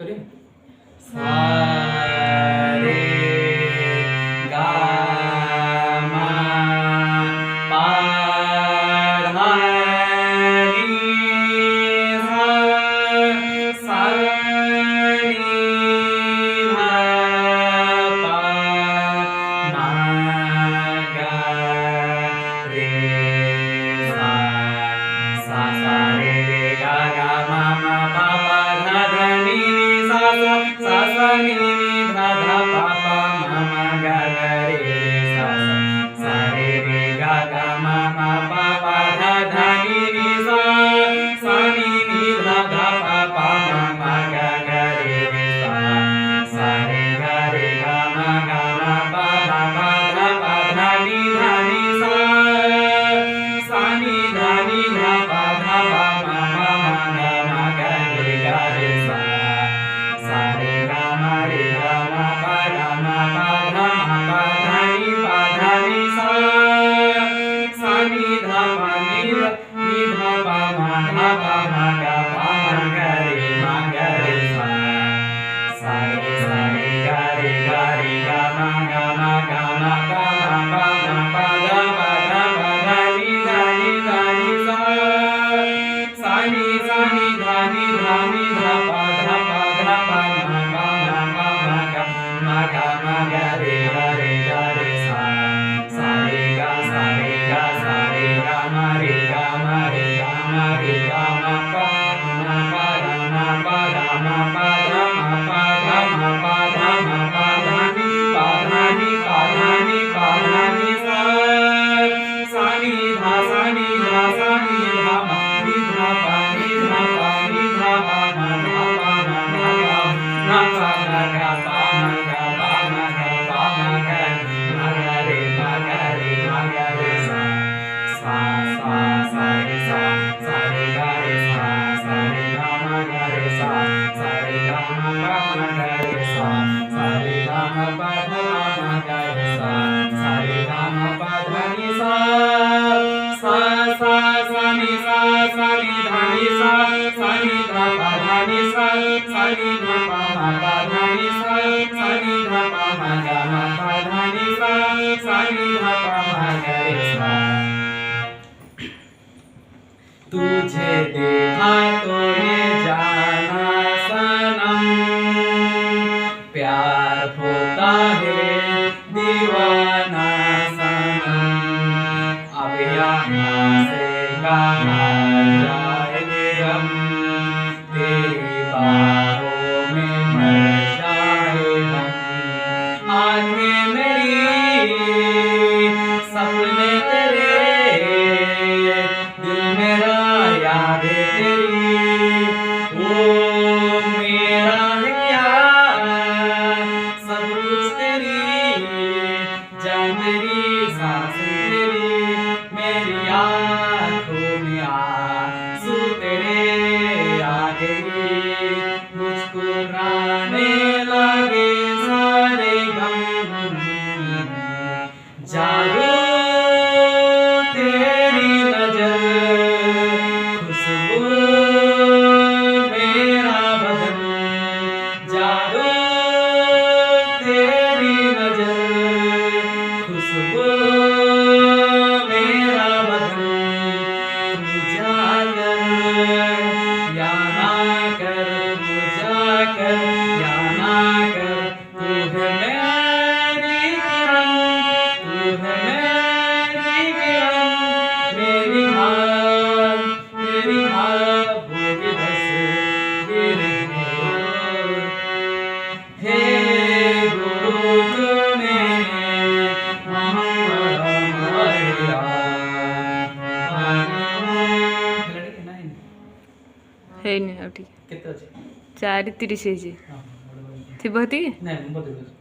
करिए सा रे गा मा पा धा नी सा सा नी धा पा मा गा रे सा सा सा रे रे गा गा मा मा पा पा धा धा नी नी सा सा सा सा नी नी धा धा पा पा मा मा गा गा रे सा सा सा रे रे गा गा मा मा पा पा धा धा नी नी सा सा नी नी धा धा पा पा मा मा गा गा रे सा सा रे गा मा पा मा पा धा पा धा नी सा सा नी धा नी धा पा धा पा मा मा गा मा गा रे सा सा रे गा मा पा गा मा पा धा मा पा धा नी सा सा नी धा पा नी धा पा मा धा पा मा गा रे सा सा रे गा गा मा गा मा पा मा पा धा पा धा नी सा सा नी धा नी धा पा धा पा मा पा मा गा मा गा रे सा सा रे गा मा रे गा मा पा मा पा गा मा पा धा मा पा धा नी पा धा नी सा सा नी धा सा नी धा मा नी धा पा मा धा पा मा धा पा गा पा मा गा रे सा सा सा रे सा रे गा मा गा रे सा रे गा मा पा मा गा रे सा रे गा मा पा धा मा गा रे सा रे गा मा पा धा नी सा सा नी धा नी सा नी धा पा धा नी सा नी धा पा मा पा धा नी सा नी धा पा मा गा मा पा धा नी सा नी धा पा मा गा रे सा तुझे देखा तो ये जाना सनम प्यार होता है दीवाना सनम अब यहाँ से कहाँ जाएंगे हम तेरी बाहों में मर जाए हम आँखें मेरी सपने तेरे दिल मेरा याद तेरी वो मेरा है क्या सब कुछ तेरी जान तेरी सांस तेरी मेरी आँखों में आंसू तेरे आ गई मुस्कुराने लगे सारे गम जादू तेरी नजर खुशबू मेरा बदन जादू तेरी नजर खुशबू मेरा बदन तू जाकर या ना कर तू जाकर या ना कर तू है मेरी किरण तू है मेरी किरण मेरी ख्वाबों की तस्वीर हे गुरु तूने है नहीं अब ठीक କେତେ ଅଛି 4:30 ହେଇଛି ହଁ ଥିବ ହେତିକି ନାଇଁ ମୁଁ ବତେଇ ଦଉଛି